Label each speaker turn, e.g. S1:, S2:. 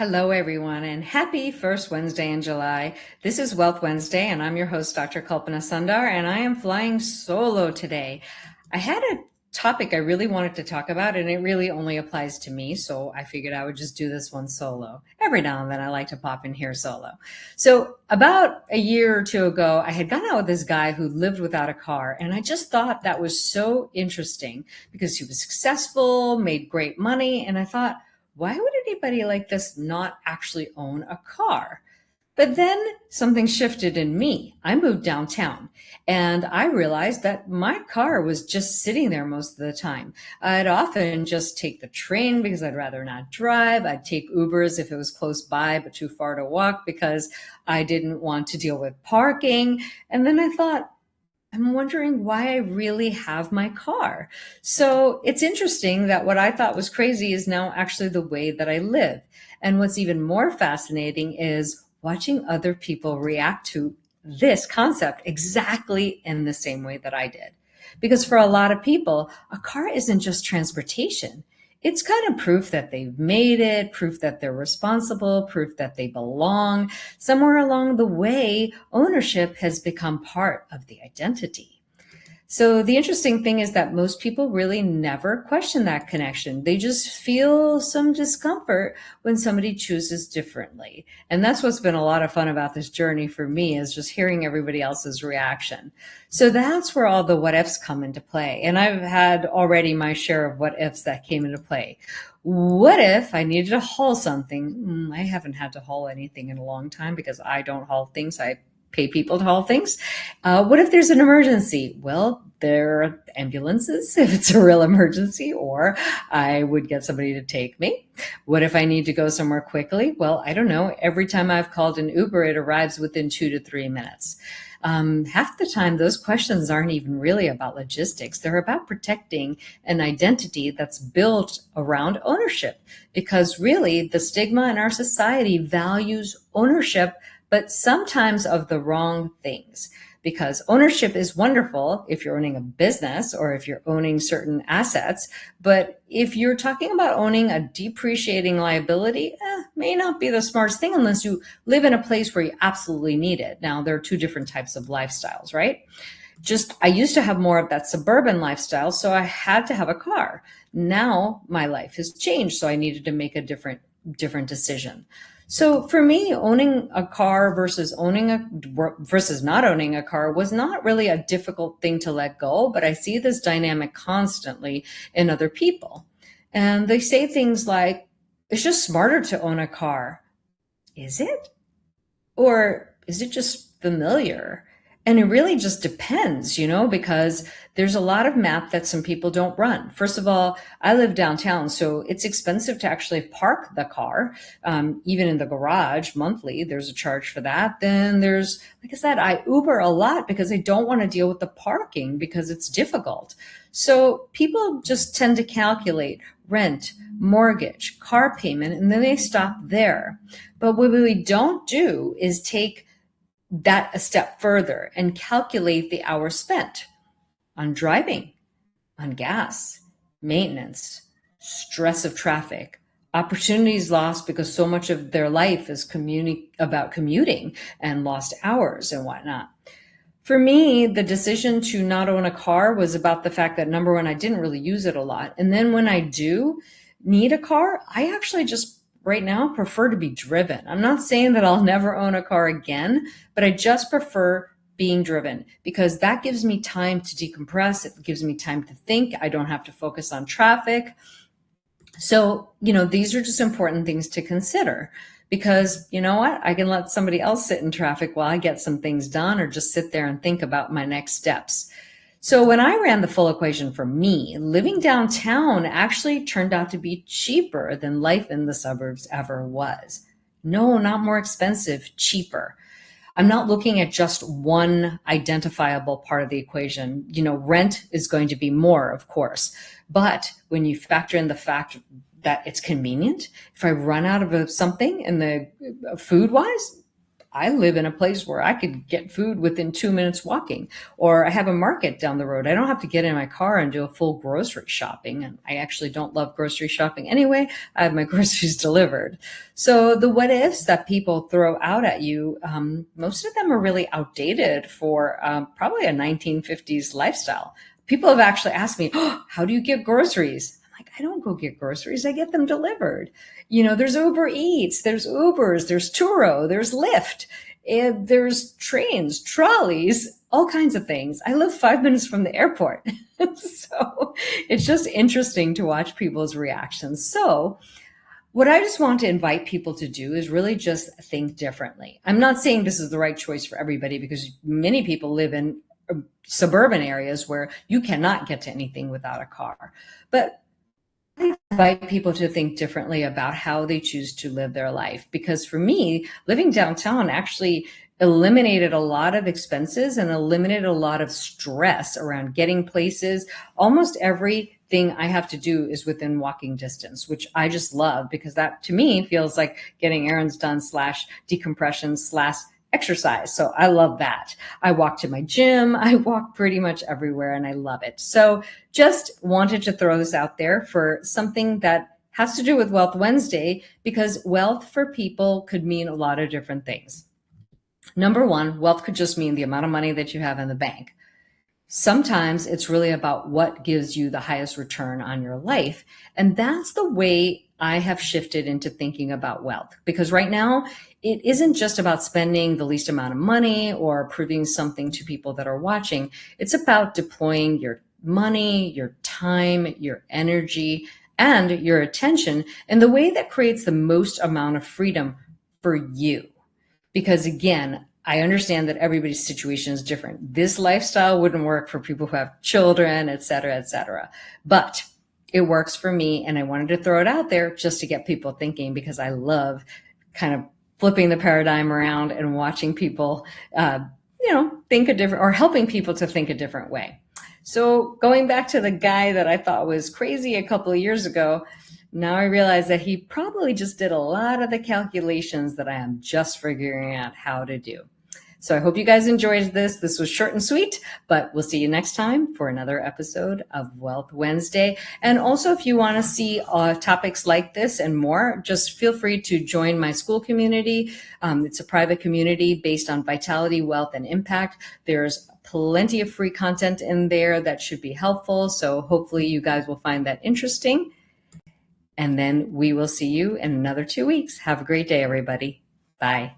S1: Hello, everyone, and happy first Wednesday in July. This is Wealth Wednesday, and I'm your host, Dr. Kalpana Sundar, and I am flying solo today. I had a topic I really wanted to talk about, and it really only applies to me, so I figured I would just do this one solo. Every now and then I like to pop in here solo. So about a year or two ago, I had gone out with this guy who lived without a car, and I just thought that was so interesting because he was successful, made great money, and I thought, why would anybody like this not actually own a car? But then something shifted in me. I moved downtown and I realized that my car was just sitting there most of the time. I'd often just take the train because I'd rather not drive. I'd take Ubers if it was close by but too far to walk because I didn't want to deal with parking. And then I thought, I'm wondering why I really have my car. So it's interesting that what I thought was crazy is now actually the way that I live. And what's even more fascinating is watching other people react to this concept exactly in the same way that I did. Because for a lot of people, a car isn't just transportation. It's kind of proof that they've made it, proof that they're responsible, proof that they belong. Somewhere along the way, ownership has become part of the identity. So the interesting thing is that most people really never question that connection. They just feel some discomfort when somebody chooses differently. And that's what's been a lot of fun about this journey for me, is just hearing everybody else's reaction. So that's where all the what ifs come into play. And I've had already my share of what ifs that came into play. What if I needed to haul something? I haven't had to haul anything in a long time because I don't haul things. I pay people to haul things. What if there's an emergency? Well, there are ambulances if it's a real emergency, or I would get somebody to take me. What if I need to go somewhere quickly? Well, I don't know. Every time I've called an Uber, it arrives within 2 to 3 minutes. Half the time, those questions aren't even really about logistics. They're about protecting an identity that's built around ownership, because really the stigma in our society values ownership, but sometimes of the wrong things. Because ownership is wonderful if you're owning a business or if you're owning certain assets. But if you're talking about owning a depreciating liability, may not be the smartest thing unless you live in a place where you absolutely need it. Now, there are two different types of lifestyles, right? I used to have more of that suburban lifestyle, so I had to have a car. Now my life has changed, so I needed to make a different decision. So for me, owning a car versus not owning a car was not really a difficult thing to let go, but I see this dynamic constantly in other people. And they say things like, it's just smarter to own a car. Is it? Or is it just familiar? And it really just depends, because there's a lot of math that some people don't run. First of all, I live downtown, so it's expensive to actually park the car. Even in the garage monthly, there's a charge for that. Then there's, like I said, I Uber a lot because I don't want to deal with the parking because it's difficult. So people just tend to calculate rent, mortgage, car payment, and then they stop there. But what we don't do is take that a step further and calculate the hours spent on driving, on gas, maintenance, stress of traffic, opportunities lost because so much of their life is about commuting, and lost hours and whatnot. For me, the decision to not own a car was about the fact that, number one, I didn't really use it a lot. And then when I do need a car, I actually just right now prefer to be driven. I'm not saying that I'll never own a car again, but I just prefer being driven because that gives me time to decompress. It gives me time to think. I don't have to focus on traffic. So, these are just important things to consider, because you know what? I can let somebody else sit in traffic while I get some things done, or just sit there and think about my next steps. So when I ran the full equation for me, living downtown actually turned out to be cheaper than life in the suburbs ever was. No, not more expensive, cheaper. I'm not looking at just one identifiable part of the equation. Rent is going to be more, of course. But when you factor in the fact that it's convenient, if I run out of something in the food wise, I live in a place where I could get food within 2 minutes walking, or I have a market down the road. I don't have to get in my car and do a full grocery shopping. And I actually don't love grocery shopping anyway. I have my groceries delivered. So the what ifs that people throw out at you, most of them are really outdated for probably a 1950s lifestyle. People have actually asked me, oh, how do you get groceries? I'm like, I don't go get groceries. I get them delivered. There's Uber Eats, there's Ubers, there's Turo, there's Lyft, and there's trains, trolleys, all kinds of things. I live 5 minutes from the airport. So it's just interesting to watch people's reactions. So what I just want to invite people to do is really just think differently. I'm not saying this is the right choice for everybody, because many people live in suburban areas where you cannot get to anything without a car. But I invite people to think differently about how they choose to live their life. Because for me, living downtown actually eliminated a lot of expenses and eliminated a lot of stress around getting places. Almost everything I have to do is within walking distance, which I just love, because that to me feels like getting errands done / decompression / exercise. So I love that. I walk to my gym. I walk pretty much everywhere and I love it. So just wanted to throw this out there for something that has to do with Wealth Wednesday, because wealth for people could mean a lot of different things. Number one, wealth could just mean the amount of money that you have in the bank. Sometimes it's really about what gives you the highest return on your life. And that's the way I have shifted into thinking about wealth, because right now it isn't just about spending the least amount of money or proving something to people that are watching. It's about deploying your money, your time, your energy, and your attention in the way that creates the most amount of freedom for you. Because again, I understand that everybody's situation is different. This lifestyle wouldn't work for people who have children, et cetera, et cetera. But it works for me. And I wanted to throw it out there just to get people thinking, because I love kind of flipping the paradigm around and watching people, think a different, or helping people to think a different way. So going back to the guy that I thought was crazy a couple of years ago, now I realize that he probably just did a lot of the calculations that I am just figuring out how to do. So I hope you guys enjoyed this. This was short and sweet, but we'll see you next time for another episode of Wealth Wednesday. And also, if you want to see topics like this and more, just feel free to join my school community. It's a private community based on vitality, wealth, and impact. There's plenty of free content in there that should be helpful. So hopefully you guys will find that interesting. And then we will see you in another 2 weeks. Have a great day, everybody. Bye.